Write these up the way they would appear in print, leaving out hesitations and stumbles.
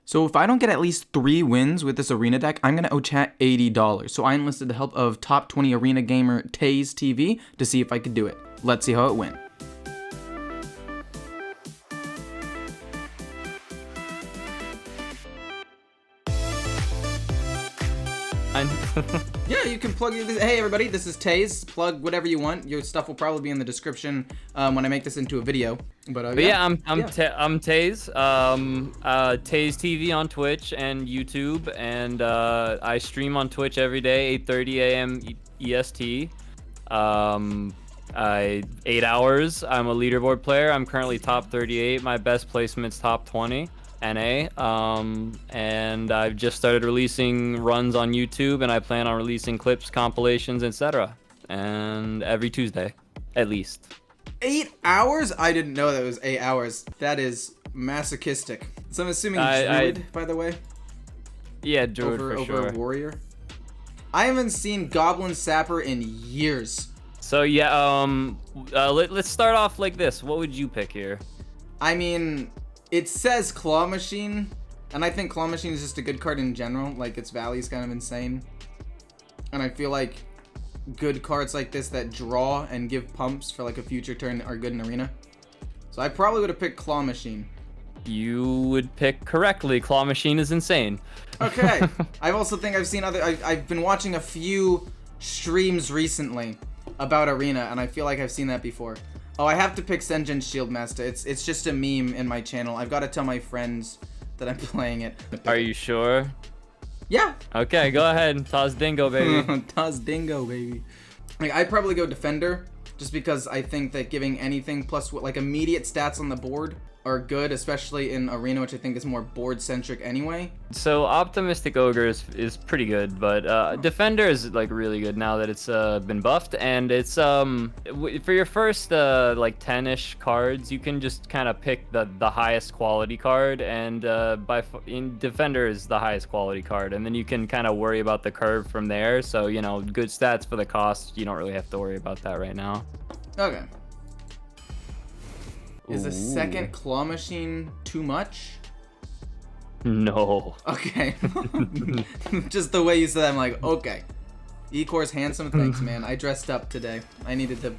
So if I don't get at least 3 wins with this arena deck, I'm gonna owe chat $80. So I enlisted the help of top 20 arena gamer TayzeTV to see if I could do it. Let's see how it went. Yeah, you can plug your. Hey everybody, this is Tayze. Plug whatever you want. Your stuff will probably be in the description when I make this into a video. But yeah, I'm Tayze. TayzeTV on Twitch and YouTube, and I stream on Twitch every day, 8:30 a.m. EST. 8 hours. I'm a leaderboard player. I'm currently top 38. My best placement's top 20. NA, and I've just started releasing runs on YouTube, and I plan on releasing clips, compilations, etc. And every Tuesday, at least. 8 hours? I didn't know that was 8 hours. That is masochistic. So I'm assuming Druid, by the way. Yeah, Druid for sure. Over Warrior. I haven't seen Goblin Sapper in years. So yeah, let's start off like this. What would you pick here? I mean, it says Claw Machine, and I think Claw Machine is just a good card in general. Like, its value is kind of insane. And I feel like good cards like this that draw and give pumps for like a future turn are good in Arena. So I probably would have picked Claw Machine. You would pick correctly. Claw Machine is insane. Okay. I also think I've seen I've been watching a few streams recently about Arena, and I feel like I've seen that before. Oh, I have to pick Sen'jin Shieldmaster. It's just a meme in my channel. I've got to tell my friends that I'm playing it. Are you sure? Yeah. Okay, go ahead. Toss Dingo, baby. Toss Dingo, baby. Like, I'd probably go Defender, just because I think that giving anything plus like immediate stats on the board are good, especially in Arena, which I think is more board-centric anyway. So Optimistic Ogre is pretty good, but Defender is like really good now that it's been buffed, and it's for your first like 10-ish cards, you can just kind of pick the highest quality card, and in Defender is the highest quality card, and then you can kind of worry about the curve from there. So, you know, good stats for the cost. You don't really have to worry about that right now. Okay. Is a second Claw Machine too much? No. Okay. Just the way you said that, I'm like, okay. Ecor's handsome, thanks, man. I dressed up today. I needed to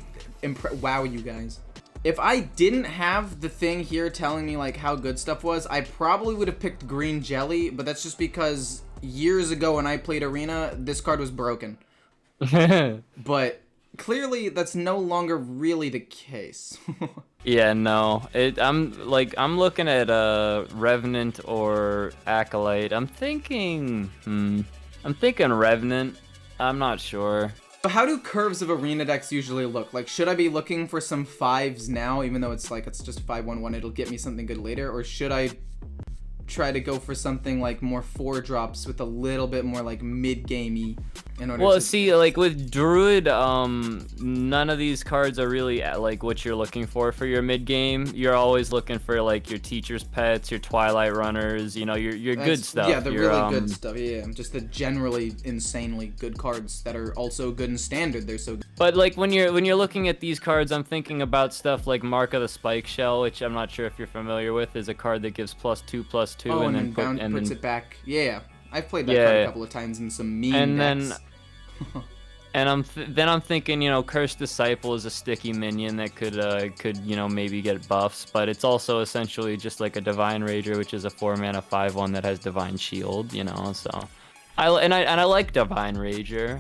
wow you guys. If I didn't have the thing here telling me like how good stuff was, I probably would have picked Green Jelly, but that's just because years ago when I played Arena, this card was broken. But clearly that's no longer really the case. Yeah, no. I'm looking at Revenant or Acolyte. I'm thinking Revenant. I'm not sure. But how do curves of Arena decks usually look? Like, should I be looking for some 5s now, even though it's just 5/1/1, it'll get me something good later, or should I try to go for something like more 4-drops with a little bit more like mid-gamey in order to... see, like with Druid, none of these cards are really like what you're looking for your mid-game. You're always looking for like your Teacher's Pets, your Twilight Runners, you know, your good stuff. Yeah, the really good stuff. Yeah, just the generally insanely good cards that are also good in Standard. They're so good. But like when you're looking at these cards, I'm thinking about stuff like Mark of the Spike Shell, which I'm not sure if you're familiar with, is a card that gives +2/+2. Oh, and then puts it back. Yeah, I've played that card a couple of times in some meme decks. And I'm thinking, you know, Cursed Disciple is a sticky minion that could you know, maybe get buffs, but it's also essentially just like a Divine Rager, which is a 4-mana 5/1 that has Divine Shield, you know. So I like Divine Rager.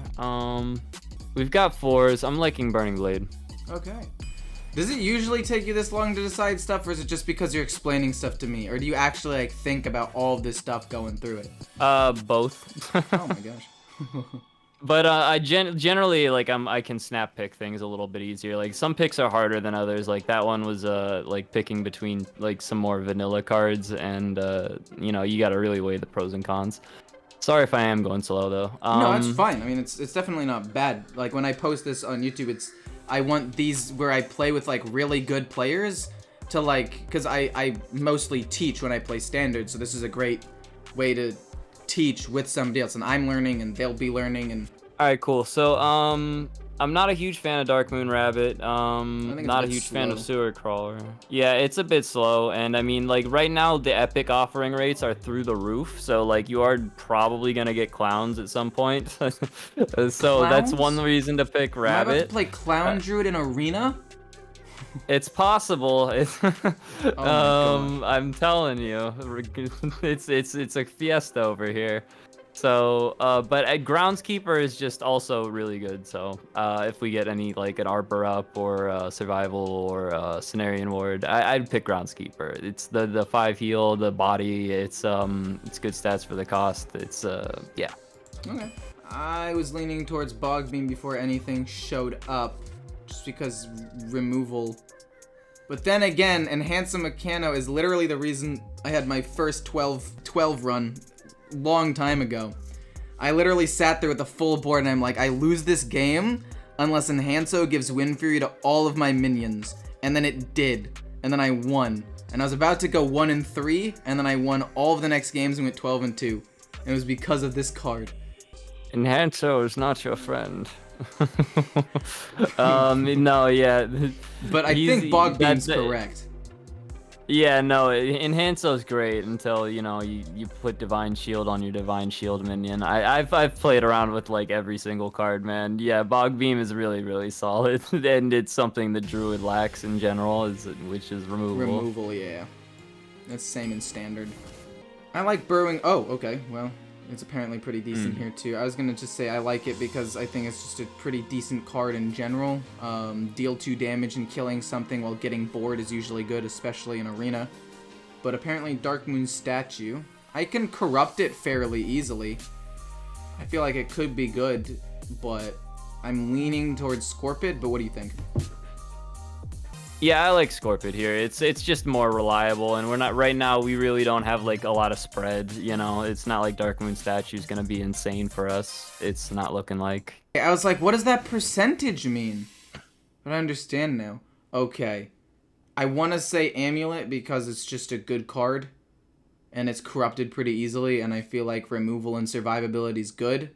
We've got 4s. I'm liking Burning Blade. Okay. Does it usually take you this long to decide stuff, or is it just because you're explaining stuff to me? Or do you actually like think about all of this stuff going through it? Both. Oh my gosh. But I generally like I can snap pick things a little bit easier. Like some picks are harder than others. Like that one was like picking between like some more vanilla cards, and you know, you got to really weigh the pros and cons. Sorry if I am going slow though. No, that's fine. I mean, it's definitely not bad. Like when I post this on YouTube, I want these where I play with like really good players to like, because I mostly teach when I play Standard, so this is a great way to teach with somebody else, and I'm learning and they'll be learning. And all right, cool. So I'm not a huge fan of Dark Moon Rabbit. I think it's Not a a bit huge fan of slow. Sewer Crawler. Yeah, it's a bit slow, and I mean, like right now the epic offering rates are through the roof, so like you are probably gonna get clowns at some point. So that's one Clowns? reason to pick Am I about to Rabbit. play Clown Druid in Arena? It's possible. It's, Oh my gosh. I'm telling you, it's a fiesta over here. So, but Groundskeeper is just also really good. So, if we get any like an Arbor up or Survival or Cenarian Ward, I'd pick Groundskeeper. It's the 5 heal, the body. It's good stats for the cost. It's yeah. Okay. I was leaning towards Bog Beam before anything showed up, just because removal. But then again, Enhancing Mechano is literally the reason I had my first 12 run long time ago. I literally sat there with a full board and I'm like, I lose this game unless Enhanso gives Wind Fury to all of my minions. And then it did. And then I won. And I was about to go 1-3, and then I won all of the next games and went 12-2. And it was because of this card. Enhanso is not your friend. No, yeah. But I think Bog Beam's correct. Yeah, no, Enhanso's great until, you know, you put Divine Shield on your Divine Shield minion. I've played around with like every single card, man. Yeah, Bog Beam is really, really solid, and it's something that Druid lacks in general, which is removal. Removal, yeah. That's the same in Standard. I like Burrowing. Oh, okay, well, it's apparently pretty decent here too. I was gonna just say I like it because I think it's just a pretty decent card in general. Deal 2 damage and killing something while getting bored is usually good, especially in Arena. But apparently Dark Moon's statue, I can corrupt it fairly easily. I feel like it could be good, but I'm leaning towards Scorpid, but what do you think? Yeah, I like Scorpid here. It's just more reliable, and we're not right now. We really don't have like a lot of spread. You know, it's not like Dark Moon Statue's gonna be insane for us. It's not looking like. I was like, what does that percentage mean? But I understand now. Okay, I want to say Amulet because it's just a good card, and it's corrupted pretty easily, and I feel like removal and survivability is good.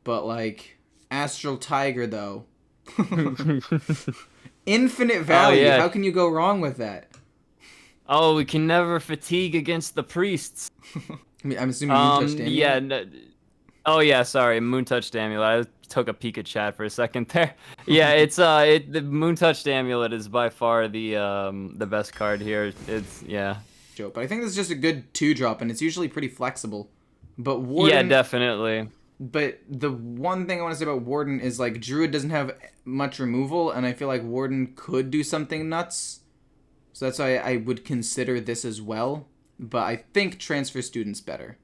But like Astral Tiger though. Infinite value. Yeah. How can you go wrong with that? Oh, we can never fatigue against the priests. I mean, I'm assuming you touched Amulet. Yeah. No, oh yeah, sorry, Moon Touched Amulet. I took a peek at chat for a second there. Yeah, it's the Moon Touched Amulet is by far the best card here. It's yeah. Joke, but I think this is just a good 2-drop, and it's usually pretty flexible. But Warden. Yeah, definitely. But the one thing I want to say about Warden is, like, Druid doesn't have much removal, and I feel like Warden could do something nuts. So that's why I would consider this as well. But I think Transfer Student's better.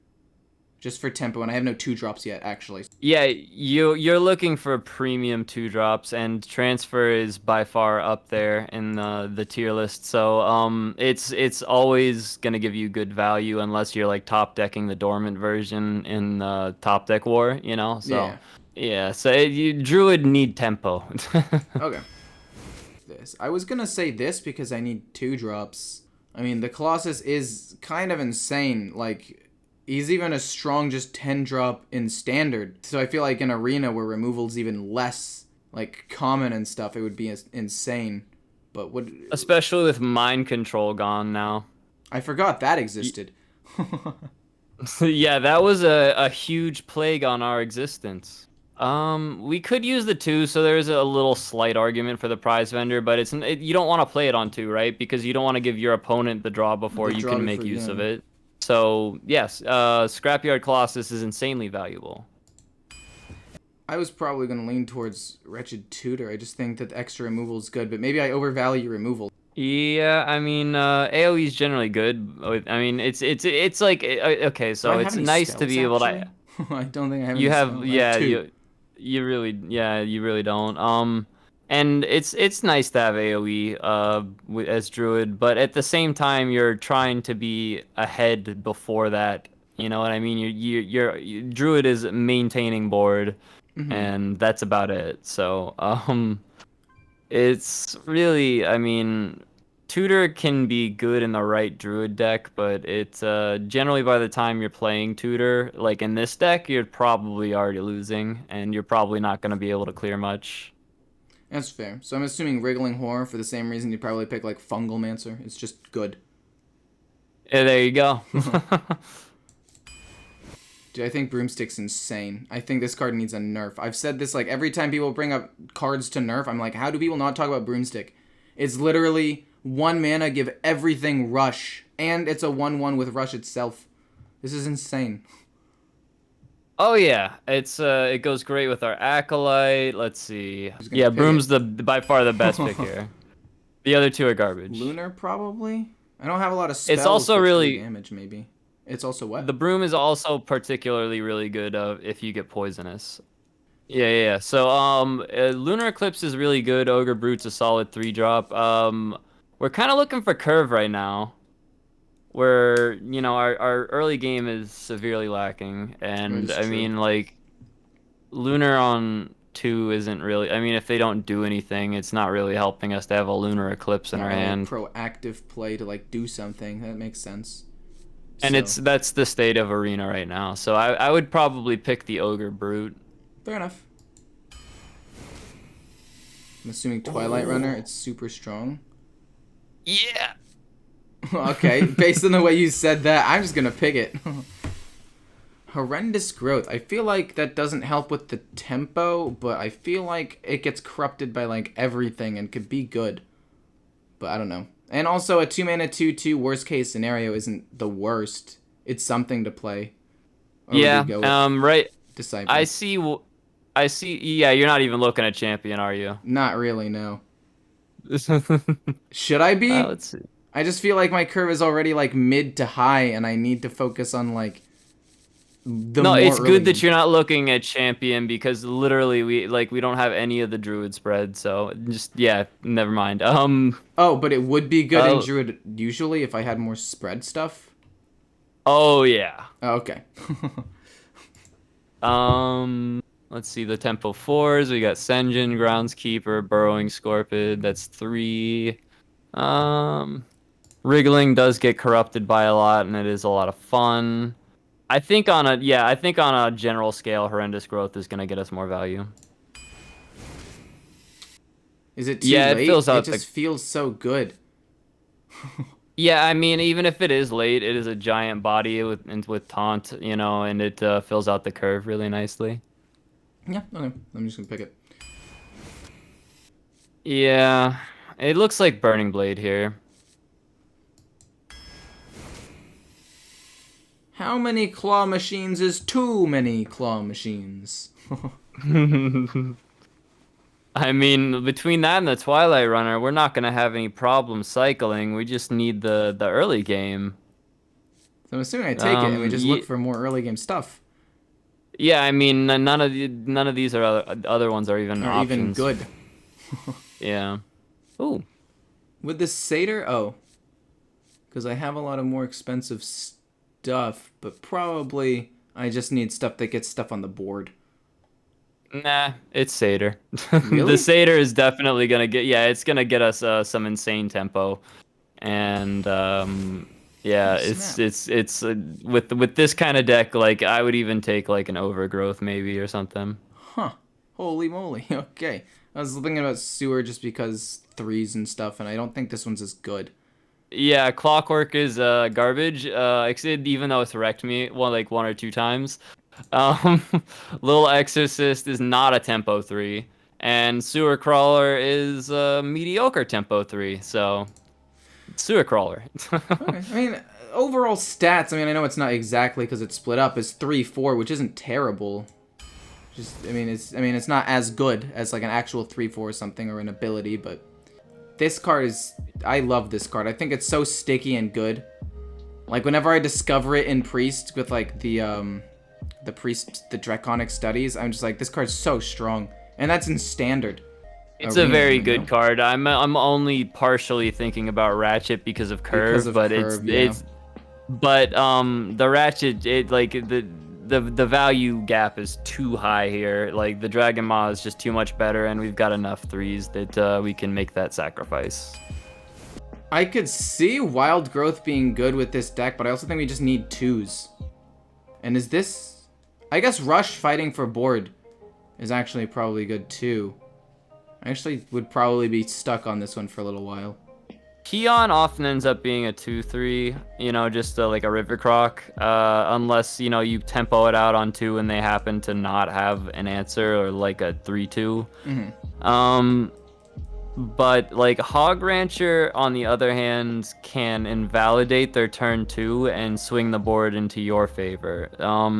Just for tempo, and I have no 2-drops yet, actually. Yeah, you're looking for premium 2-drops, and Transfer is by far up there in the tier list. So it's always gonna give you good value unless you're like top decking the dormant version in Top Deck War, you know. So yeah, so Druid need tempo. Okay. I was gonna say this because I need 2-drops. I mean, the Colossus is kind of insane. Like, he's even a strong just 10-drop in Standard. So I feel like in Arena where removal's even less, like, common and stuff, it would be insane. But what... Especially with Mind Control gone now. I forgot that existed. Yeah, that was a huge plague on our existence. We could use the 2, so there's a little slight argument for the prize vendor, but you don't want to play it on 2, right? Because you don't want to give your opponent the draw before you can make use of it. So, yes, Scrapyard Colossus is insanely valuable. I was probably going to lean towards Wretched Tutor. I just think that the extra removal is good, but maybe I overvalue removal. Yeah, I mean, AoE is generally good. I mean, it's like, okay, so it's nice to be able to... I don't think I have You any have, spells. yeah, you really don't. And it's nice to have AoE as Druid, but at the same time, you're trying to be ahead before that. You know what I mean? Your Druid is maintaining board, and that's about it. So, it's really, I mean, Tutor can be good in the right druid deck, but it's generally by the time you're playing Tutor, like in this deck, you're probably already losing, and you're probably not going to be able to clear much. That's fair. So I'm assuming Wriggling Horror for the same reason you'd probably pick like Fungal Mancer. It's just good. Yeah, there you go. Dude, I think Broomstick's insane. I think this card needs a nerf. I've said this like every time people bring up cards to nerf, I'm like, how do people not talk about Broomstick? It's literally 1 mana, give everything Rush, and it's a 1/1 with Rush itself. This is insane. Oh yeah, it goes great with our Acolyte. Let's see. Yeah, pick Broom's by far the best pick here. The other two are garbage. Lunar probably. I don't have a lot of spells. It's also for really damage maybe. It's also what? The Broom is also particularly really good if you get poisonous. Yeah. So Lunar Eclipse is really good. Ogre Brute's a solid 3-drop. We're kind of looking for curve right now. Where, you know, our early game is severely lacking, and I mean, like, Lunar on 2 isn't really, I mean, if they don't do anything, it's not really helping us to have a Lunar Eclipse in our hand. Proactive play to like do something. That makes sense. And that's the state of Arena right now. So I would probably pick the Ogre Brute. Fair enough. I'm assuming Twilight Runner, it's super strong. Yeah. Okay, based on the way you said that, I'm just gonna pick it. Horrendous Growth. I feel like that doesn't help with the tempo, but I feel like it gets corrupted by like everything and could be good. But I don't know. And also a 2-mana 2/2 worst case scenario isn't the worst. It's something to play. Yeah. Right. Disciple. I see. Yeah, you're not even looking at champion, are you? Not really, no. Should I be? Let's see. I just feel like my curve is already like mid to high, and I need to focus on like the No, more it's early good that game. you're not looking at champion because literally we don't have any of the druid spread, so just yeah, never mind. Oh, but it would be good in druid usually if I had more spread stuff. Oh yeah. Oh, okay. Let's see the tempo 4s. We got Senjin, Groundskeeper, Burrowing Scorpid. That's 3. Wriggling does get corrupted by a lot, and it is a lot of fun. I think on a general scale, Horrendous Growth is gonna get us more value. Is it too late? It fills out. It just feels so good. Yeah, I mean, even if it is late, it is a giant body with taunt, you know, and it fills out the curve really nicely. Yeah, okay. I'm just gonna pick it. Yeah, it looks like Burning Blade here. How many claw machines is too many claw machines? I mean, between that and the Twilight Runner, we're not gonna have any problem cycling. We just need the early game. So I'm assuming I take it and we just look for more early game stuff. Yeah, I mean, none of these other ones are even options. Even good. Yeah. Ooh. With the Satyr, because I have a lot of more expensive stuff, but probably I just need stuff that gets stuff on the board. Nah, it's Satyr. Really? The Satyr is definitely gonna get. Yeah, it's gonna get us some insane tempo, and yeah, it's with this kind of deck, like I would even take like an Overgrowth maybe or something. Huh. Holy moly. Okay. I was thinking about Sewer just because 3s and stuff, and I don't think this one's as good. Yeah, Clockwork is garbage. Even though it's wrecked me like 1 or 2 times. Little Exorcist is not a tempo 3, and Sewer Crawler is a mediocre tempo 3. So Sewer Crawler. Okay. I mean, overall stats. I mean, I know it's not exactly because it's split up. Is 3/4, which isn't terrible. I mean, it's not as good as like an actual 3/4 or something or an ability, but this card is. I love this card. I think it's so sticky and good. Like whenever I discover it in Priest with like the Draconic Studies, I'm just like, this card's so strong, and that's in Standard. It's a very good card. I'm only partially thinking about Ratchet because of curve, but the Ratchet, the value gap is too high here. Like the Dragon Maw is just too much better, and we've got enough 3s that we can make that sacrifice. I could see Wild Growth being good with this deck, but I also think we just need 2s. And is this... I guess Rush fighting for board is actually probably good too. I actually would probably be stuck on this one for a little while. Keon often ends up being a 2-3, you know, just like a River Croc, unless, you know, you tempo it out on 2 and they happen to not have an answer, or like a 3-2. But like Hog Rancher, on the other hand, can invalidate their turn 2 and swing the board into your favor.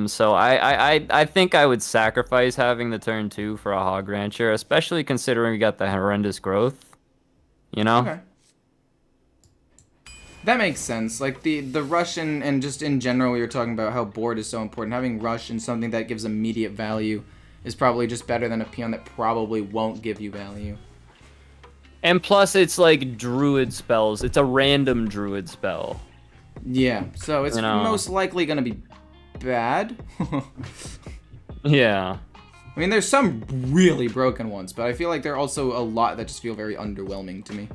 So I think I would sacrifice having the turn 2 for a Hog Rancher, especially considering we got the horrendous growth. You know? Okay. That makes sense. Like the rush and just in general, we were talking about how board is so important. Having rush and something that gives immediate value is probably just better than a peon that probably won't give you value. And plus, it's like druid spells. It's a random druid spell. Yeah, so it's most likely going to be bad. Yeah. I mean, there's some really broken ones, but I feel like there are also a lot that just feel very underwhelming to me.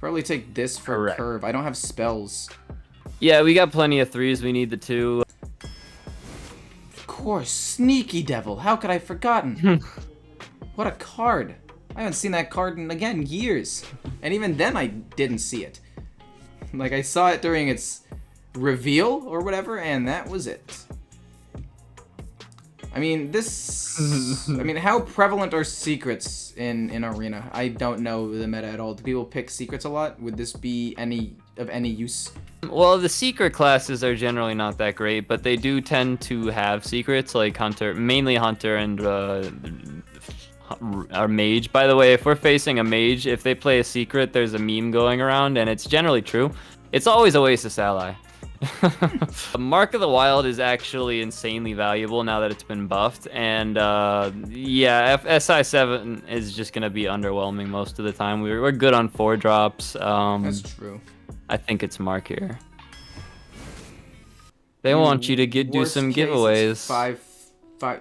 Probably take this for curve. I don't have spells. Yeah, we got plenty of 3s. We need the 2. Of course, Sneaky Devil. How could I have forgotten? What a card. I haven't seen that card in, again, years. And even then, I didn't see it. Like, I saw it during its reveal or whatever, and that was it. I mean, this... I mean, how prevalent are secrets in Arena? I don't know the meta at all. Do people pick secrets a lot? Would this be of any use? Well, the secret classes are generally not that great, but they do tend to have secrets, like Hunter, mainly Hunter and... our mage. By the way, if we're facing a mage, if they play a secret, there's a meme going around, and it's generally true. It's always Oasis ally. Mark of the Wild is actually insanely valuable now that it's been buffed, and yeah, SI7 is just gonna be underwhelming most of the time. We're good on 4 drops. That's true. I think it's Mark here. They want you to do some giveaways. 5.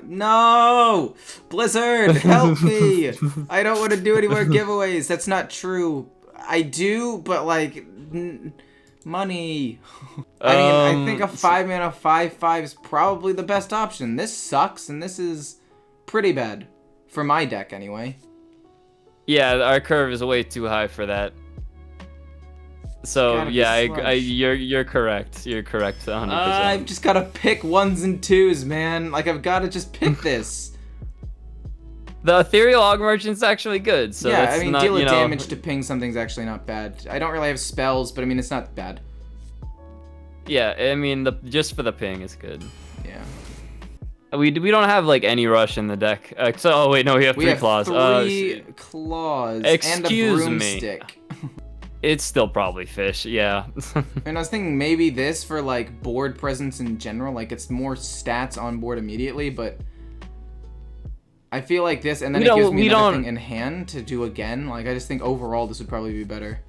No! Blizzard, help me! I don't want to do any more giveaways. That's not true. I do, but like, money. I mean, I think a 5-mana 5/5 is probably the best option. This sucks, and this is pretty bad. For my deck, anyway. Yeah, our curve is way too high for that. So yeah, you're correct. You're correct, 100%. I've just gotta pick 1s and 2s, man. Like, I've gotta just pick this. The Ethereal Og Merchant's actually good. So yeah, that's I mean, not, deal of damage to ping something's actually not bad. I don't really have spells, but I mean, it's not bad. Yeah, I mean, just for the ping, it's good. Yeah. We don't have like any rush in the deck. So oh wait, no, we have 3 claws. 3 claws. Excuse and a me. broomstick. It's still probably fish, yeah. And I was thinking maybe this for like board presence in general, like it's more stats on board immediately, but I feel like this, and then it gives me another thing in hand to do again. Like, I just think overall this would probably be better.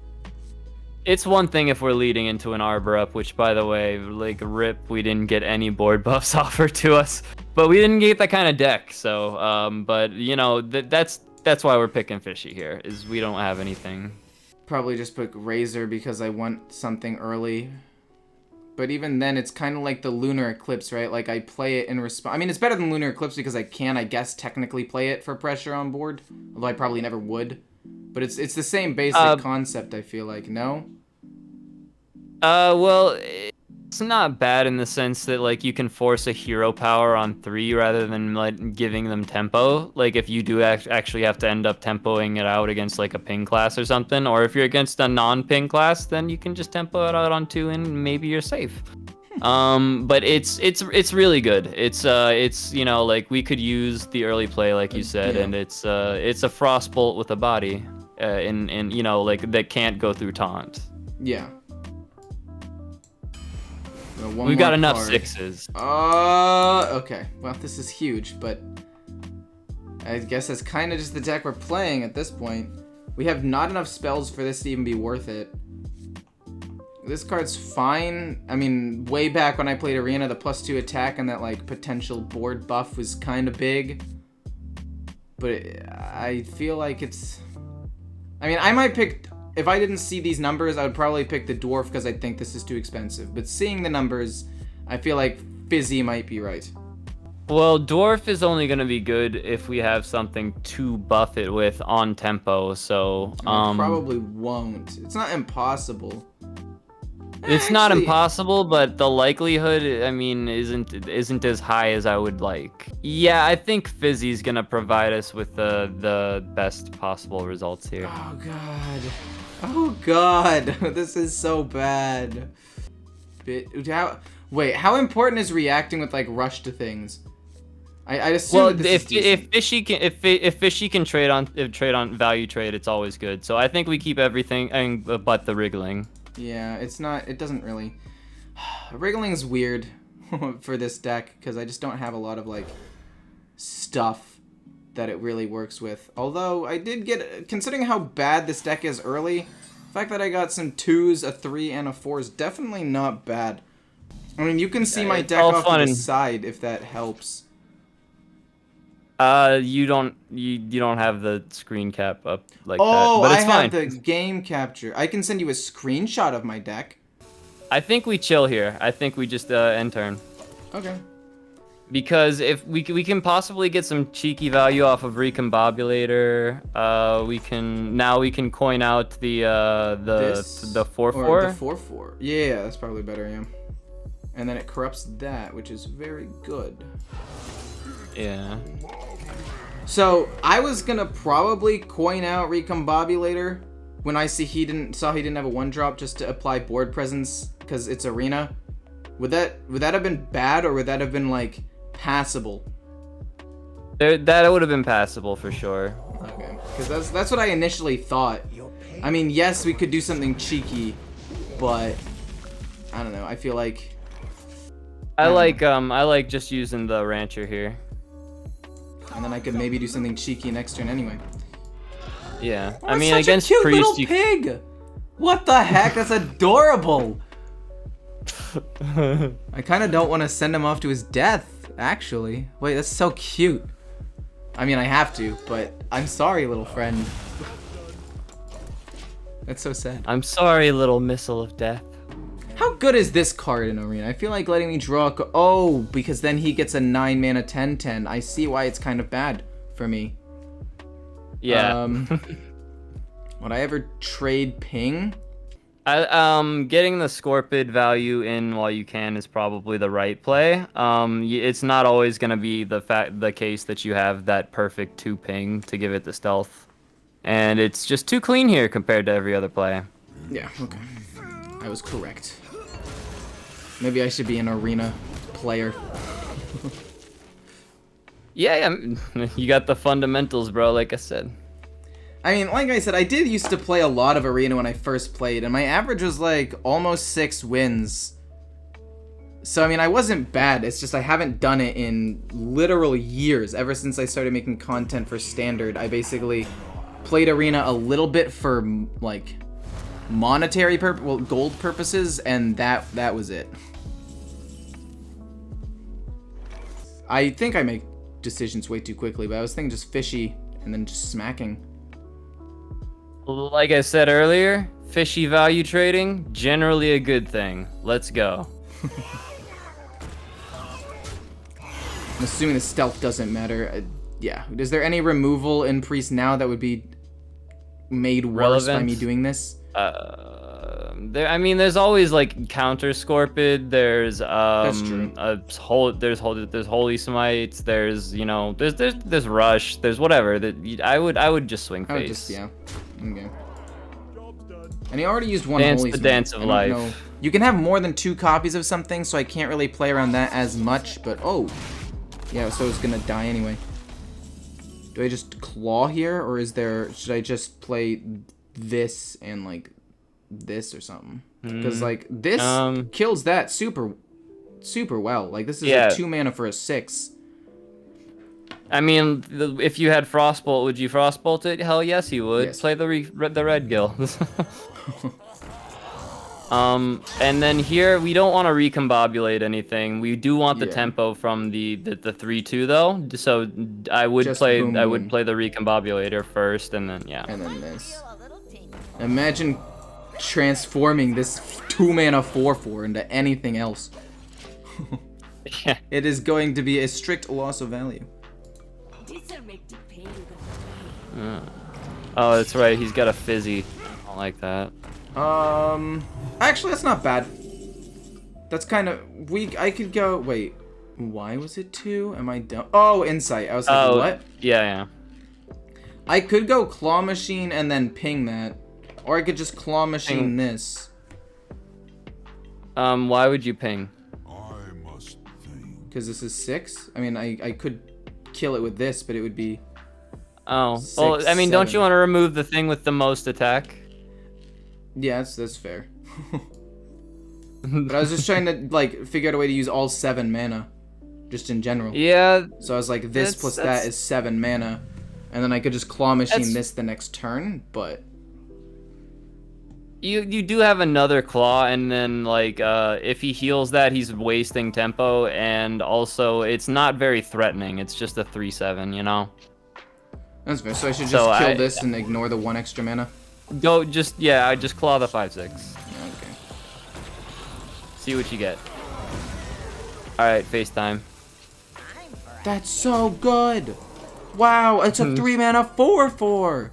It's one thing if we're leading into an Arbor up, which by the way, like rip, we didn't get any board buffs offered to us, but we didn't get that kind of deck. So, but you know, that's why we're picking fishy here, is we don't have anything. Probably just put Razor because I want something early. But even then, it's kind of like the Lunar Eclipse, right? Like, I play it in response. I mean, it's better than Lunar Eclipse because I can, I guess, technically play it for pressure on board. Although I probably never would. But it's the same basic concept, I feel like, no? Well, it's not bad in the sense that, like, you can force a hero power on 3 rather than, like, giving them tempo. Like, if you do actually have to end up tempoing it out against, like, a ping class or something. Or if you're against a non-ping class, then you can just tempo it out on 2 and maybe you're safe. But it's really good. It's you know, like, we could use the early play, like you said, and it's a Frostbolt with a body, in you know, like, that can't go through taunt. Yeah. We've got enough 6s. Okay. Well, this is huge, but I guess that's kind of just the deck we're playing at this point. We have not enough spells for this to even be worth it. This card's fine. I mean, way back when I played Arena, the +2 attack and that, like, potential board buff was kind of big. But I feel like it's... I mean, I might pick if I didn't see these numbers, I would probably pick the dwarf because I think this is too expensive. But seeing the numbers, I feel like Fizzy might be right. Well, dwarf is only gonna be good if we have something to buff it with on tempo. So Probably won't. It's not impossible. It's not impossible, but the likelihood, I mean, isn't as high as I would like. Yeah, I think Fizzy's gonna provide us with the best possible results here. Oh god. Oh god. This is so bad. Wait, how important is reacting with like rush to things? I assume well, that if Fishy can trade on value trade, it's always good. So I think we keep everything but the wriggling. Yeah, it's not. It doesn't really. Wriggling's weird for this deck because I just don't have a lot of like stuff that it really works with. Although I did get, considering how bad this deck is early, the fact that I got some 2s, a 3, and a 4 is definitely not bad. I mean, you can see my deck off to the side if that helps. You don't have the screen cap up like that, Oh, but it's I fine. have the game capture. I can send you a screenshot of my deck. I think we chill here. I think we just end turn. Okay. Because if we can possibly get some cheeky value off of Recombobulator, we can coin out the 4/4. Or the 4/4. Yeah, that's probably better. Yeah. And then it corrupts that, which is very good. Yeah. So I was gonna probably coin out Recombobulator when I he didn't have a 1-drop just to apply board presence because it's arena. Would that have been bad, or would that have been like passable? That would have been passable for sure. Okay, because that's what I initially thought. I mean, yes, we could do something cheeky, but I don't know. I feel like I like just using the rancher here. And then I could maybe do something cheeky next turn anyway. Yeah, Oh, I mean such against a cute priest, little pig. What the heck? That's adorable. I kind of don't want to send him off to his death, actually. Wait, that's so cute. I mean, I have to, but I'm sorry, little friend. That's so sad. I'm sorry, little missile of death. How good is this card in Arena? I feel like letting me draw a oh, because then he gets a 9 mana 10/10. I see why it's kind of bad for me. Yeah. Would I ever trade ping? Getting the Scorpid value in while you can is probably the right play. It's not always gonna be the case that you have that perfect 2 ping to give it the stealth, and it's just too clean here compared to every other play. Yeah. Okay. I was correct. Maybe I should be an arena player. Yeah, you got the fundamentals, bro, like I said. I mean, like I said, I did used to play a lot of arena when I first played, and my average was like almost 6 wins. So, I mean, I wasn't bad. It's just I haven't done it in literal years. Ever since I started making content for Standard, I basically played arena a little bit for, like, monetary gold purposes, and that was it. I think I make decisions way too quickly, but I was thinking just fishy and then just smacking. Like I said earlier, fishy value trading, generally a good thing. Let's go. I'm assuming the stealth doesn't matter. Yeah. Is there any removal in Priest now that would be made worse by me doing this? I mean, there's always like counter Scorpid. There's That's true. there's Holy Smites. There's there's Rush. There's whatever that I would just swing face. I would just okay. And he already used one Holy Smite. Dance of life. Know. You can have more than 2 copies of something, so I can't really play around that as much. But oh, yeah. So it's gonna die anyway. Do I just claw here, or should I just play this and like this or something? Because like this kills that super well. Like this is a 2 mana for a 6. I mean, if you had Frostbolt, would you Frostbolt it? Hell yes, you would. Yes. Play the red gill. And then here we don't want to recombobulate anything. We do want the tempo from the 3/2 though. So I would play the recombobulator first, and then And then this. Imagine transforming this 2-mana 4/4 into anything else. Yeah. It is going to be a strict loss of value. Oh, that's right. He's got a fizzy. I don't like that. Actually, that's not bad. That's kind of weak. I could go. Wait, why was it 2? Am I dumb? Oh, insight. I was like, what? Yeah. I could go claw machine and then ping that, or I could just claw machine this. Why would you ping? Because this is 6. I mean, I could kill it with this, but it would be. Oh, 6, well, I mean, don't 7. you want to remove the thing with the most attack? Yeah, that's fair. But I was just trying to like figure out a way to use all 7 mana, just in general. Yeah. So I was like, this plus that is 7 mana, and then I could just claw machine this the next turn. But you do have another claw, and then like if he heals that, he's wasting tempo, and also it's not very threatening. It's just a 3/7, you know. That's fair. So I should just kill this and ignore the 1 extra mana. Go just I just claw the 5/6. Okay. See what you get. All right, FaceTime. That's so good. Wow, it's a 3-mana 4/4.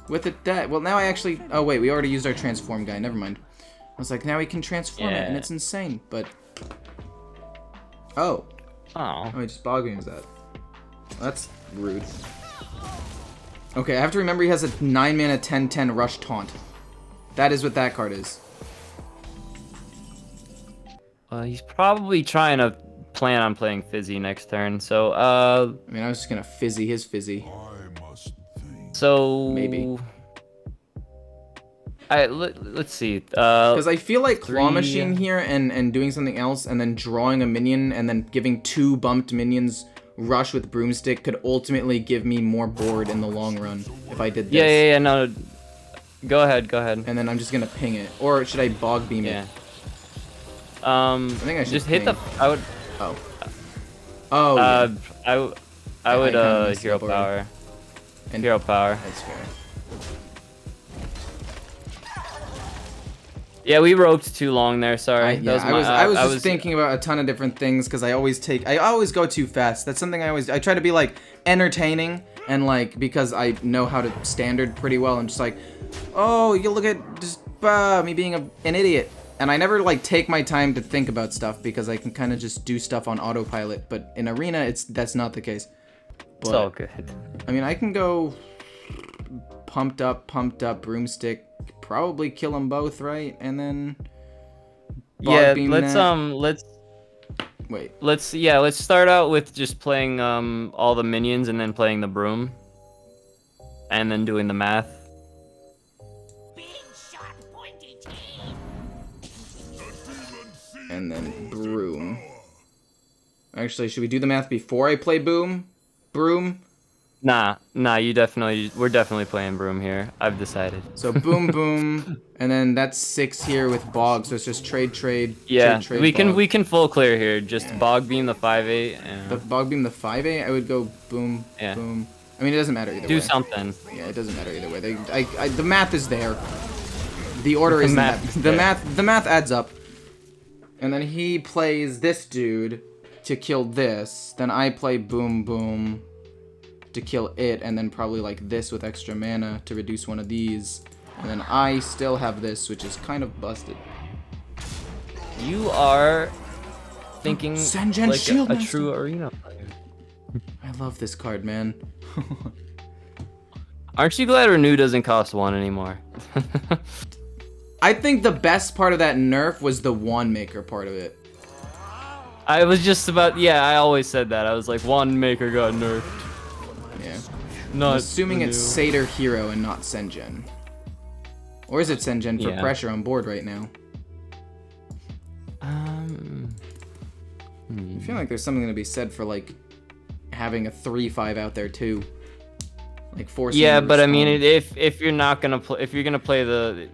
With it that well now I actually oh wait, we already used our transform guy. Never mind. I was like, now we can transform it, and it's insane. But oh, he just bog beams that. That's rude. Okay, I have to remember he has a 9-mana 10/10 rush taunt. That is what that card is. He's probably trying to plan on playing Fizzy next turn, so I mean, I was just gonna fizzy his fizzy. So maybe. Let's see. Because I feel like claw machine here and doing something else and then drawing a minion and then giving 2 bumped minions rush with broomstick could ultimately give me more board in the long run if I did this. Yeah. No, go ahead. And then I'm just gonna ping it, or should I bog beam it? I think I should just ping. hit the. I would. Oh. Yeah. I would hero power. And hero power. That's fair. Yeah, we roped too long there. Sorry. I was just thinking about a ton of different things because I always go too fast. That's something I try to be like entertaining and like because I know how to standard pretty well. I'm just like, oh, you look at just me being an idiot, and I never like take my time to think about stuff because I can kind of just do stuff on autopilot. But in arena, that's not the case. But, it's all good. I mean, I can go pumped up broomstick. Probably kill them both, right? And then let's wait. Let's start out with just playing all the minions and then playing the broom. And then doing the math. And then broom. Actually, should we do the math before I play broom? Nah, we're definitely playing broom here. I've decided. So boom, and then that's 6 here with bog. So it's just trade. Yeah, trade, we can full clear here. Just bog beam the 5/8. The bog beam the 5/8. I would go boom. I mean, it doesn't matter either way. Do something. Yeah, it doesn't matter either way. The math is there. The order isn't that. The math adds up. And then he plays this dude to kill this. Then I play boom to kill it, and then probably like this with extra mana to reduce one of these, and then I still have this, which is kind of busted. You are thinking like a true arena player. I love this card, man. Aren't you glad Renew doesn't cost 1 anymore? I think the best part of that nerf was the 1 maker part of it. I was just about I always said that. I was like, 1 maker got nerfed. Yeah. I'm assuming it's Satyr Hero and not Sengen. Or is it Sengen for pressure on board right now? I feel like there's something to be said for like having a 3/5 out there too. Like forcing. Yeah, but I mean, if you're not gonna play the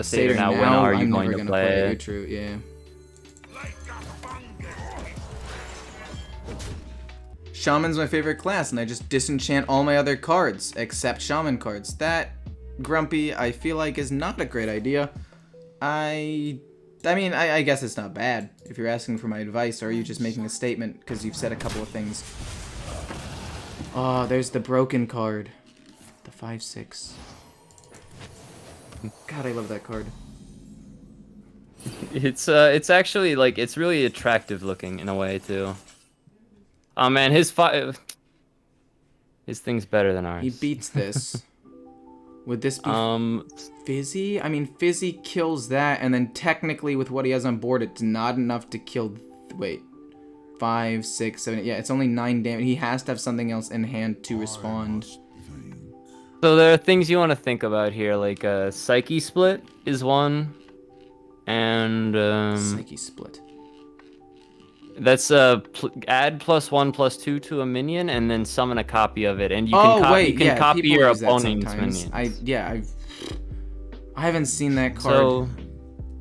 Satyr now, when are you going to play it? You're true, yeah. Shaman's my favorite class, and I just disenchant all my other cards, except Shaman cards. That Grumpy, I feel like is not a great idea. I mean, I guess it's not bad if you're asking for my advice, or are you just making a statement because you've said a couple of things? Oh, there's the broken card. The 5/6. God, I love that card. It's actually like it's really attractive looking in a way too. Oh man, his thing's better than ours. He beats this. Would this be Fizzy? I mean, Fizzy kills that, and then technically with what he has on board, it's not enough to kill. Wait, 5, 6, 7. Yeah, it's only 9 damage. He has to have something else in hand to respond. So there are things you want to think about here, like Psyche Split is one, and Psyche Split. That's add +1/+2 to a minion, and then summon a copy of it, and you can copy your opponent's minions. I haven't seen that card. So,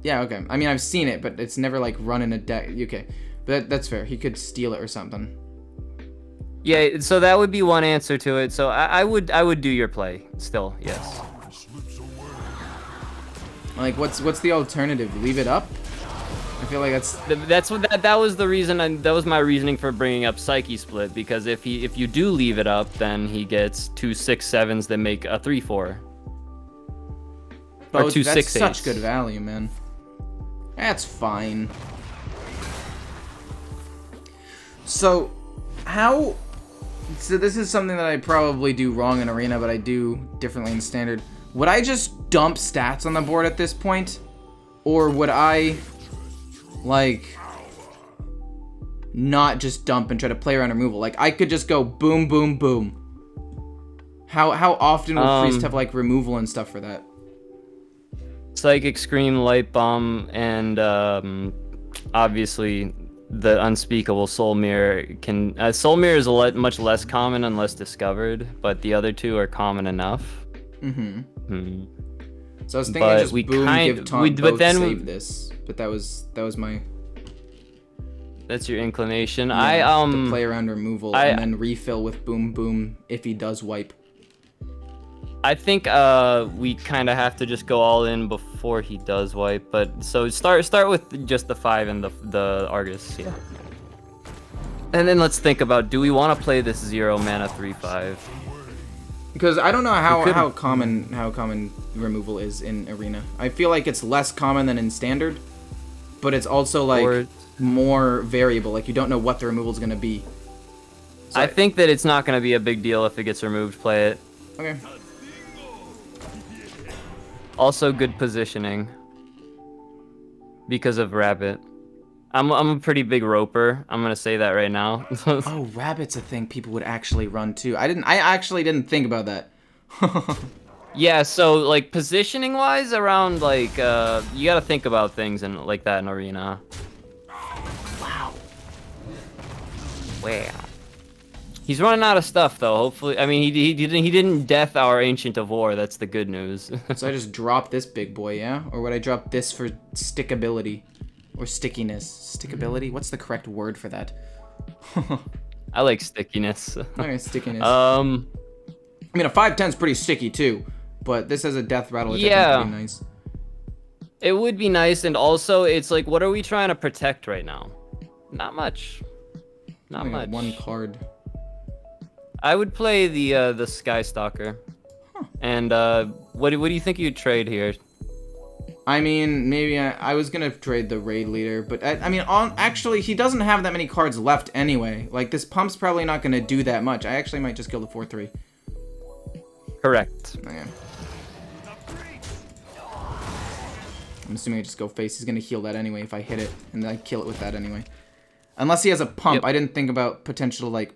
yeah, okay. I mean, I've seen it, but it's never like run in a deck. Okay, but that's fair. He could steal it or something. Yeah, so that would be one answer to it. So I would do your play still. Yes. Like, what's the alternative? Leave it up? I feel like that was the reason. That was my reasoning for bringing up Psyche Split, because if you do leave it up, then he gets 2 6/7s that make a 3/4. Or 2 6/8s. That's such good value, man. That's fine. So this is something that I probably do wrong in Arena, but I do differently in Standard. Would I just dump stats on the board at this point? Or would I, like, not just dump and try to play around removal? Like, I could just go boom, boom, boom. How often would Priest have, like, removal and stuff for that? Psychic Scream, Light Bomb, and obviously the Unspeakable Soul Mirror can... Soul Mirror is much less common unless discovered, but the other two are common enough. Mm-hmm. So I was thinking just boom, give taunt, both save this. But that was my... That's your inclination. Yeah, to play around removal and then refill with boom, boom if he does wipe. I think we kind of have to just go all in before he does wipe, but so start with just the 5 and the Argus, yeah. And then let's think about, do we want to play this 0 mana 3/5? Because I don't know how common removal is in Arena. I feel like it's less common than in Standard, but it's also like more variable. Like you don't know what the removal is going to be. So I think that it's not going to be a big deal if it gets removed. Play it. Okay. Also, good positioning because of Rabbit. I'm a pretty big roper. I'm gonna say that right now. Oh, Rabbit's a thing people would actually run too. I actually didn't think about that. Yeah, so like positioning wise around like you gotta think about things in like that in Arena. Wow. He's running out of stuff though. Hopefully, I mean he didn't death our Ancient of War. That's the good news. So I just drop this big boy, yeah? Or would I drop this for stickability? Or stickiness. Stickability? What's the correct word for that? I like stickiness. Okay, stickiness. I mean, a 5/10 is pretty sticky too, but this has a death rattle, which I think would be nice. It would be nice, and also it's like, what are we trying to protect right now? Not much. Not much. One card. I would play the Sky Stalker. Huh. And what do you think you'd trade here? I mean, maybe I was gonna trade the raid leader, but I mean, actually, he doesn't have that many cards left anyway. Like, this pump's probably not gonna do that much. I actually might just kill the 4/3. Correct. Okay. I'm assuming I just go face. He's gonna heal that anyway if I hit it, and then I kill it with that anyway. Unless he has a pump. Yep. I didn't think about potential, like,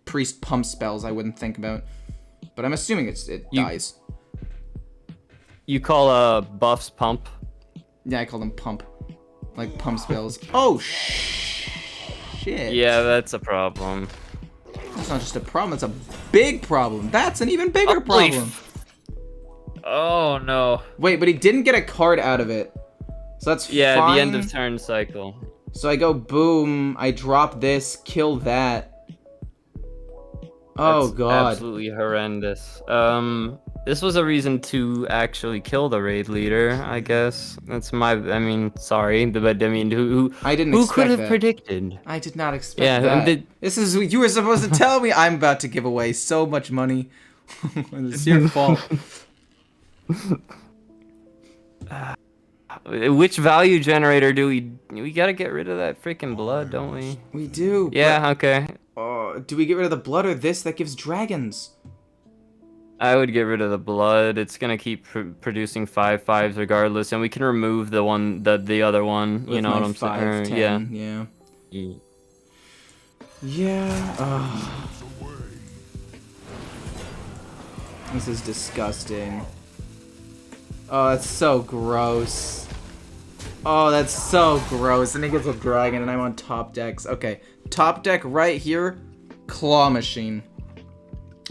priest pump spells I wouldn't think about. But I'm assuming it dies. You call buffs pump? Yeah, I call them pump. Like pump spells. Oh, shit. Yeah, that's a problem. That's not just a problem, that's a big problem. That's an even bigger problem. Oh, no. Wait, but he didn't get a card out of it. So that's fine. Yeah, the end of turn cycle. So I go boom, I drop this, kill that. Oh, That's God. Absolutely horrendous. This was a reason to actually kill the raid leader, I guess. That's my. I mean, sorry, but I mean, I didn't who expect could have that. predicted? I did not expect that. Did, This is you were supposed to tell me. I'm about to give away so much money. It's your fault. Which value generator do we gotta get rid of that freaking blood, don't we? We do. Yeah, okay. Do we get rid of the blood or this that gives dragons? I would get rid of the blood. It's gonna keep producing 5/5s regardless, and we can remove the other one. You know what I'm saying? 5/10, yeah. Yeah. This is disgusting. Oh, that's so gross. Oh, that's so gross. And he gets a dragon, and I'm on top decks. Okay, top deck right here, claw machine.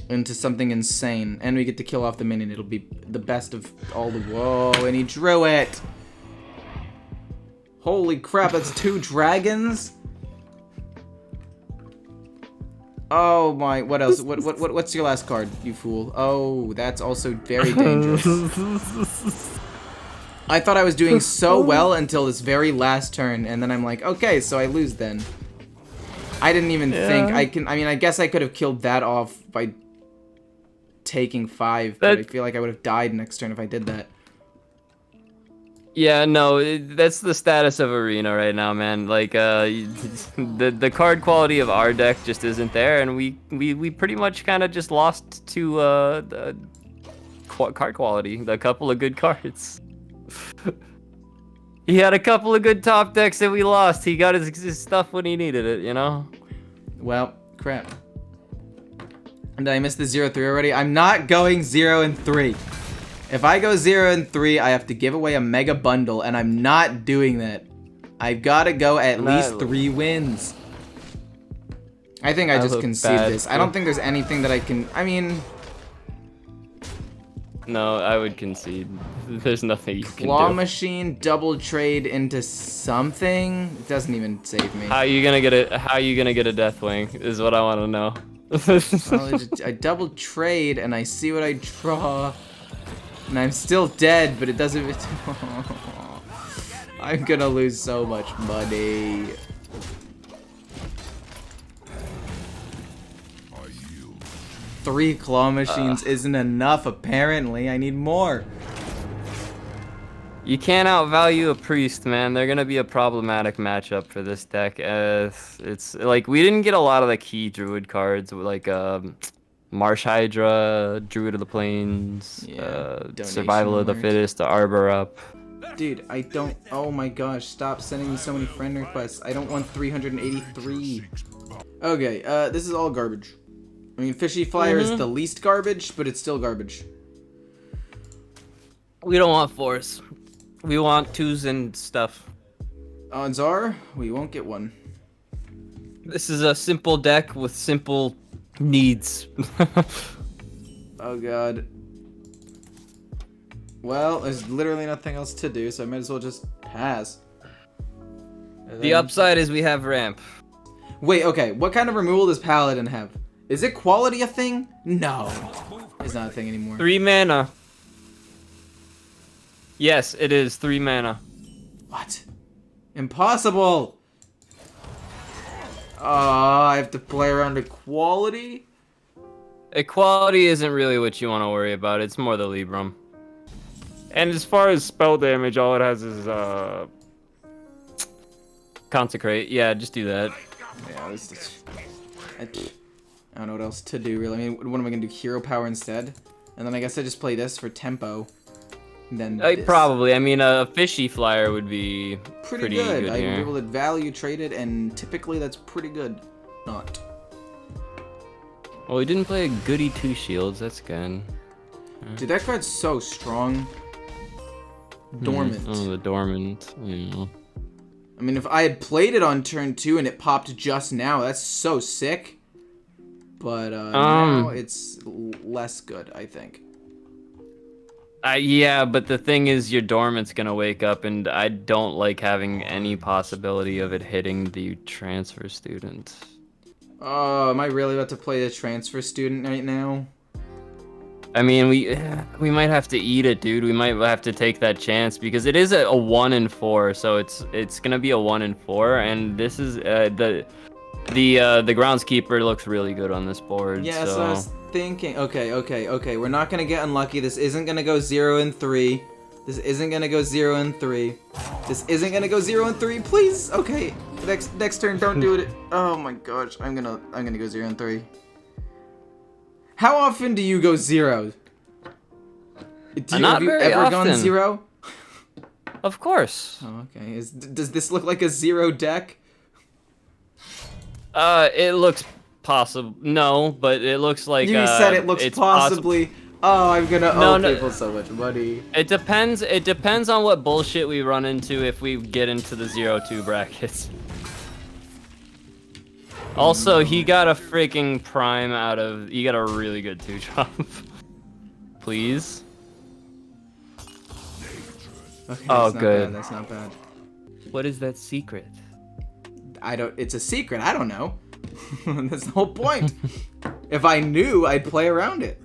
Into something insane, and we get to kill off the minion. It'll be the best of all the. Whoa! And he drew it. Holy crap! That's 2 dragons. Oh my! What else? What's your last card, you fool? Oh, that's also very dangerous. I thought I was doing so well until this very last turn, and then I'm like, okay, so I lose then. I didn't even think I can. I mean, I guess I could have killed that off by taking 5, but I feel like I would have died next turn if I did that. Yeah, no, that's the status of Arena right now, man. Like, the card quality of our deck just isn't there, and we pretty much kind of just lost to the card quality. A couple of good cards. He had a couple of good top decks that we lost. He got his stuff when he needed it, you know? Well, crap. Did I miss the 0-3 already? I'm not going 0-3. If I go 0-3, I have to give away a mega bundle, and I'm not doing that. I've got to go at least 3 wins. I think I just concede this. I don't think there's anything that I can. I mean, no, I would concede. There's nothing you can do. Claw machine, double trade into something. It doesn't even save me. How you gonna get a Deathwing? Is what I want to know. I double trade and I see what I draw, and I'm still dead, but it doesn't. I'm gonna lose so much money. Three claw machines isn't enough, apparently. I need more. You can't outvalue a priest, man. They're gonna be a problematic matchup for this deck. It's like we didn't get a lot of the key druid cards, like Marsh Hydra, Druid of the Plains, Survival of the Fittest, the Arbor Up. Dude, I don't. Oh my gosh! Stop sending me so many friend requests. I don't want 383. Okay, this is all garbage. I mean, Fishy Flyer is the least garbage, but it's still garbage. We don't want 4s. We want 2s and stuff. Odds are, we won't get one. This is a simple deck with simple needs. Oh god. Well, there's literally nothing else to do, so I might as well just pass. The upside is we have ramp. Wait, okay, what kind of removal does Paladin have? Is it quality a thing? No. It's not a thing anymore. 3 mana. Yes, it is 3 mana. What? Impossible! I have to play around equality? Equality isn't really what you want to worry about. It's more the Libram. And as far as spell damage, all it has is Consecrate. Yeah, just do that. Yeah, I don't know what else to do, really. I mean, what am I going to do? Hero Power instead? And then I guess I just play this for tempo. Then probably. I mean, a Fishy Flyer would be pretty good I here. would be able to value trade it, and typically that's pretty good. Not. Well, we didn't play a Goody 2 Shields. That's good. Dude, that card's so strong. Dormant. Oh, the Dormant. Yeah. I mean, if I had played it on turn 2 and it popped just now, that's so sick. But now it's less good, I think. Yeah, but the thing is, your Dormant's gonna wake up, and I don't like having any possibility of it hitting the Transfer Student. Oh, am I really about to play the Transfer Student right now? I mean, we might have to eat it, dude. We might have to take that chance because it is a 1 in 4, so it's gonna be a 1 in 4, and this is the groundskeeper looks really good on this board. Yeah, so I was thinking. Okay. We're not gonna get unlucky. This isn't gonna go 0 in 3. This isn't gonna go 0 in 3. This isn't gonna go 0 in 3. Please. Okay. Next turn. Don't do it. Oh my gosh. I'm gonna go 0 in 3. How often do you go 0? Have you ever gone 0? Of course. Oh, okay. Does this look like a 0 deck? It looks possible. No, but it looks like. You said it looks possibly. Oh, I'm gonna owe people so much money. It depends. It depends on what bullshit we run into if we get into the 0-2 brackets. Also, he got a freaking prime out of. He got a really good 2-drop. Please. Okay, oh, that's good. Not bad, that's not bad. What is that secret? It's a secret. I don't know. That's the whole point. If I knew, I'd play around it.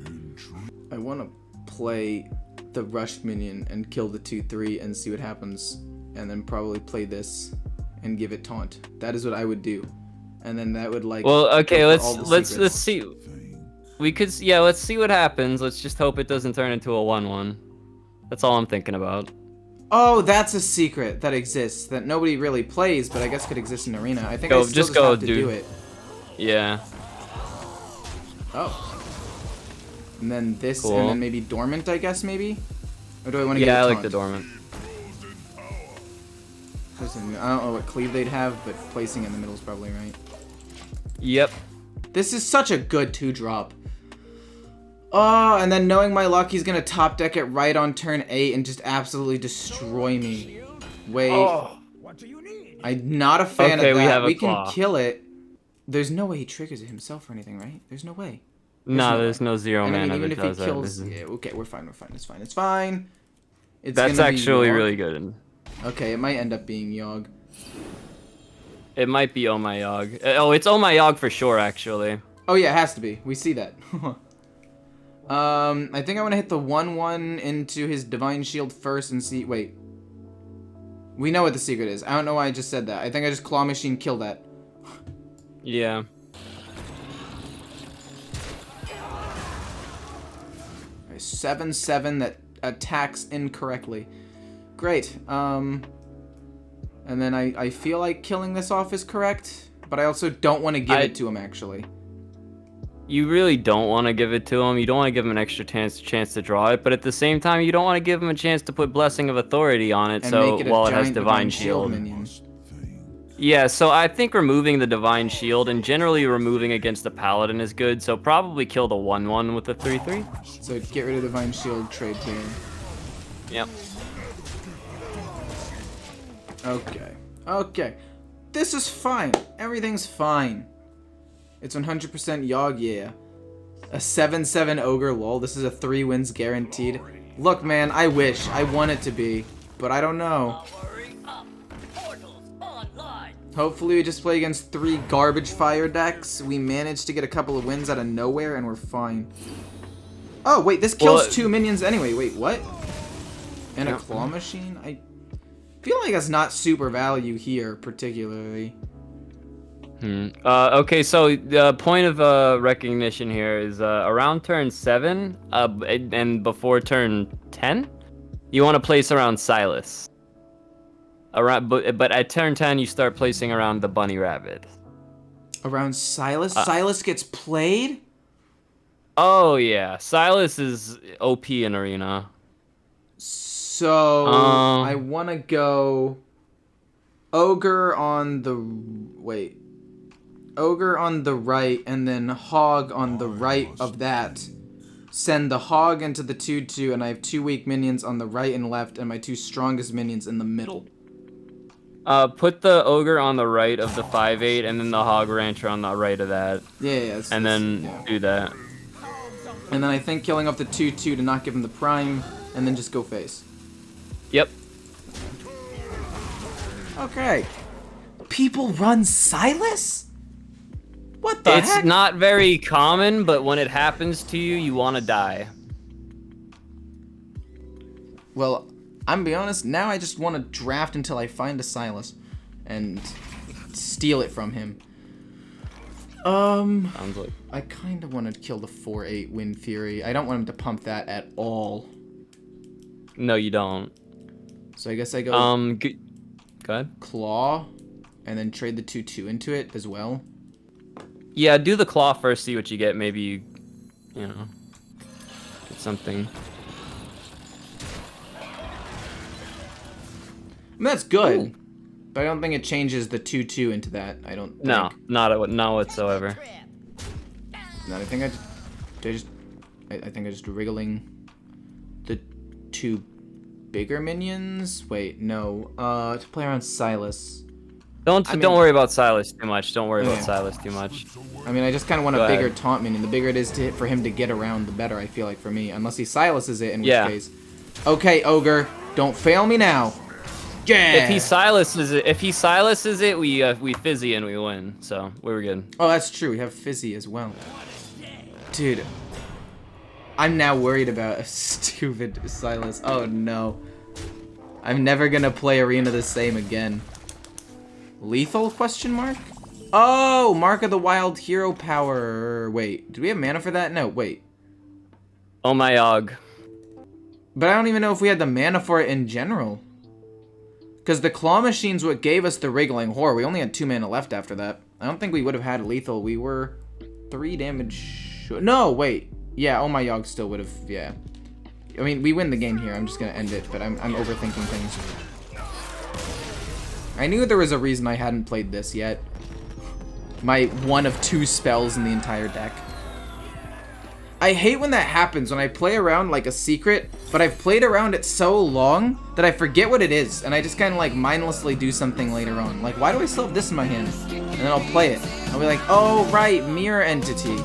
I want to play the rush minion and kill the 2/3 and see what happens, and then probably play this and give it taunt. That is what I would do, and then that would like. Well, okay, let's secrets. see. We could let's see what happens. Let's just hope it doesn't turn into a 1-1. That's all I'm thinking about. Oh, that's a secret that exists that nobody really plays, but I guess could exist in arena. I think I still just go, have to do it. Yeah. Oh. And then this, cool. and then maybe dormant, I guess, maybe? Or do I want to get Yeah, a I taunt? like the dormant. Listen, I don't know what cleave they'd have, but placing in the middle is probably right. Yep. This is such a good 2-drop. Oh, and then knowing my luck, he's gonna top deck it right on turn 8 and just absolutely destroy me. Wait. Oh. I'm not a fan Okay, of that. we have a we claw. can kill it. There's no way he triggers it himself or anything, right? There's no way. There's no 0 and mana I mean, even that if he does kills, that. yeah, okay, we're fine. It's fine. It's That's gonna be actually Yogg. really good. Okay, it might end up being Yogg. It might be Oh My Yogg. Oh, it's Oh My Yogg for sure, actually. Oh yeah, it has to be. We see that. I think I want to hit the 1/1 into his Divine Shield first and see. Wait. We know what the secret is. I don't know why I just said that. I think I just Claw Machine kill that. Yeah. A 7/7 that attacks incorrectly. Great. And then I feel like killing this off is correct, but I also don't want to give it to him actually. You really don't want to give it to him. You don't want to give him an extra chance to draw it, but at the same time, you don't want to give him a chance to put Blessing of Authority on it, And so make it a while it has giant Divine Shield. minion. Yeah, so I think removing the Divine Shield and generally removing against the Paladin is good, so probably kill the 1/1 with the 3/3. So get rid of Divine Shield, trade here. Yep. Okay. This is fine. Everything's fine. It's 100% Yogg, yeah. A 7/7 Ogre, lol. This is a 3 wins guaranteed. Look, man, I wish. I want it to be. But I don't know. Hopefully we just play against 3 garbage fire decks. We managed to get a couple of wins out of nowhere, and we're fine. Oh, wait, this kills 2 minions anyway. Wait, what? And a Claw Machine? I feel like that's not super value here, particularly. Okay, so the point of recognition here is around turn 7 and before turn 10, you want to place around Silas. But at turn 10, you start placing around the Bunny Rabbit. Around Silas? Silas gets played? Oh, yeah. Silas is OP in Arena. So, I want to go Ogre on the... Wait. Ogre on the right, and then Hog on the right of that. Send the Hog into the 2/2, and I have 2 weak minions on the right and left, and my 2 strongest minions in the middle. Put the Ogre on the right of the 5/8, and then the Hog Rancher on the right of that. Yeah. And then do that. And then I think killing off the 2/2 to not give him the prime, and then just go face. Yep. Okay. People run Silas? What the heck? It's not very common, but when it happens to you, you want to die. Well, I'm gonna be honest, now I just want to draft until I find a Silas and steal it from him. Sounds like... I kind of want to kill the 4/8 Wind Fury. I don't want him to pump that at all. No, you don't. So I guess I go Go ahead. Claw, and then trade the 2/2 into it as well. Yeah, do the claw first, see what you get. Maybe you know, get something. I mean, that's good. Ooh. But I don't think it changes the 2/2 into that. I don't think. No, not whatsoever. No, I think I think I just wriggling the 2 bigger minions. Wait, no. To play around Silas. Don't worry about Silas too much. Don't worry about Silas too much. I mean, I just kind of want a bigger taunt minion. The bigger it is for him to get around, the better. I feel like for me, unless he Silases it, in which case. Okay, Ogre, don't fail me now. Yeah. If he silences it, we fizzy and we win. So we're good. Oh, that's true. We have fizzy as well. Dude, I'm now worried about a stupid Silas. Oh no, I'm never gonna play Arena the same again. Lethal question mark? Oh, Mark of the Wild hero power. Wait, do we have mana for that? No, wait. Oh my og. But I don't even know if we had the mana for it in general. Because the claw machine's what gave us the wriggling horror. We only had 2 mana left after that. I don't think we would have had lethal. We were 3 damage. No, wait. Yeah, oh my Yogg still would have. Yeah. I mean, we win the game here. I'm just gonna end it, but I'm overthinking things. I knew there was a reason I hadn't played this yet. My 1 of 2 spells in the entire deck. I hate when that happens, when I play around like a secret, but I've played around it so long that I forget what it is, and I just kind of like mindlessly do something later on. Like, why do I still have this in my hand? And then I'll play it. I'll be like, oh right, mirror entity.